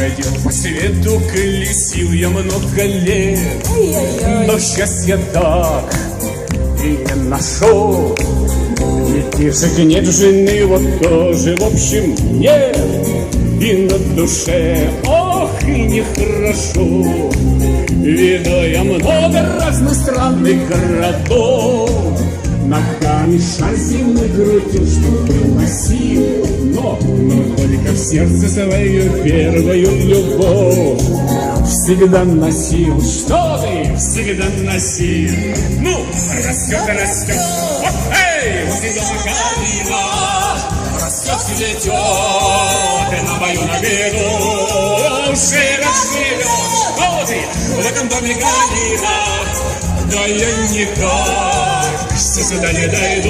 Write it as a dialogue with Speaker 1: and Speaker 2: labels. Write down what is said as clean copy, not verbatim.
Speaker 1: бродил по свету, колесил я много лет, но счастья так и не нашел. Детишек нет, жены вот тоже, в общем, нет. И на душе, ох, и нехорошо. Видал я много разных странных городов, ногами шар зимой крутил, что приносил, но только в сердце свою первую любовь всегда носил. Что ты всегда носил? Ну, растет, растет, эй, сезон калина, растет, цветет, и на мою набеду живет, живет. Что ты в этом доме калина? Да я никак сюда не дойду.